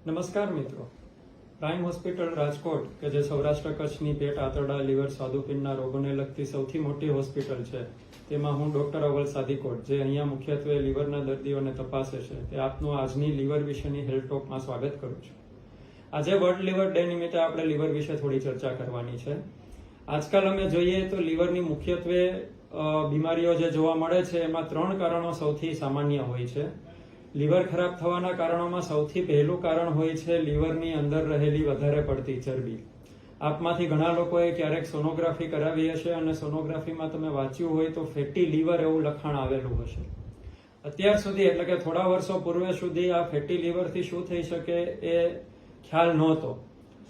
નમસ્કાર મિત્રો, prime hospital Rajkot કે જે સૌરાષ્ટ્ર કચ્છની પેટ આંતરડા લીવર સ્વાદુપિંડના રોગોને લગતી સૌથી મોટી હોસ્પિટલ છે તેમાં હું ડોક્ટર અવલ સાદીકોટ જે અહીંયા મુખ્યત્વે લીવરના દર્દીઓને તપાસે છે તે આપનું આજની લીવર વિશેની હેલ્થ ટોકમાં સ્વાગત કરું છું. આજે વર્લ્ડ લીવર ડે નિમિત્તે આપણે લીવર વિશે થોડી ચર્ચા કરવાની છે. આજકાલ અમે જોઈએ તો લીવરની મુખ્યત્વે બીમારીઓ જે જોવા મળે છે એમાં 3 કારણો સૌથી સામાન્ય હોય છે. લીવર ખરાબ થવાના કારણોમાં સૌથી પહેલું કારણ હોય છે લીવરની અંદર રહેલી વધારે પડતી ચરબી. આપમાંથી ઘણા લોકોએ ક્યારેક સોનોગ્રાફી કરાવી હશે અને સોનોગ્રાફીમાં તમે વાંચ્યું હોય તો ફેટી લીવર એવું લખાણ આવેલું હશે. અત્યાર સુધી એટલે કે થોડા વર્ષો પૂર્વે સુધી આ ફેટી લીવરથી શું થઈ શકે એ ખ્યાલ નહોતો,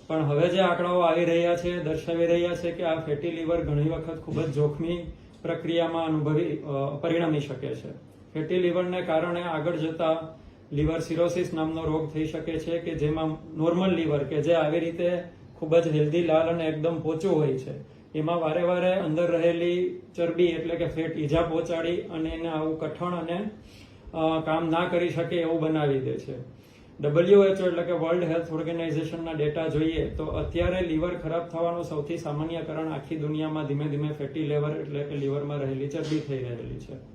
પણ હવે જે આંકડાઓ આવી રહ્યા છે દર્શાવી રહ્યા છે કે આ ફેટી લીવર ઘણી વખત ખૂબ જ જોખમી પ્રક્રિયામાં પરિણમી શકે છે. ફેટી લીવરને કારણે આગળ જતા લીવર સિરોસિસ નામનો રોગ થઈ શકે છે કે જેમાં નોર્મલ લીવર કે જે આવી રીતે ખૂબ જ હેલ્ધી લાલ અને એકદમ પોચું હોય છે એમાં વારે વારે અંદર રહેલી ચરબી એટલે કે ફેટ ઈજા પહોંચાડી અને એને આવું કઠણ અને કામ ના કરી શકે એવું બનાવી દે છે. WHO એટલે કે વર્લ્ડ હેલ્થ ઓર્ગેનાઇઝેશનના ડેટા જોઈએ તો અત્યારે લીવર ખરાબ થવાનું સૌથી સામાન્ય કારણ આખી દુનિયામાં ધીમે ધીમે ફેટી લીવર એટલે કે લીવરમાં રહેલી ચરબી થઈ રહેલી છે.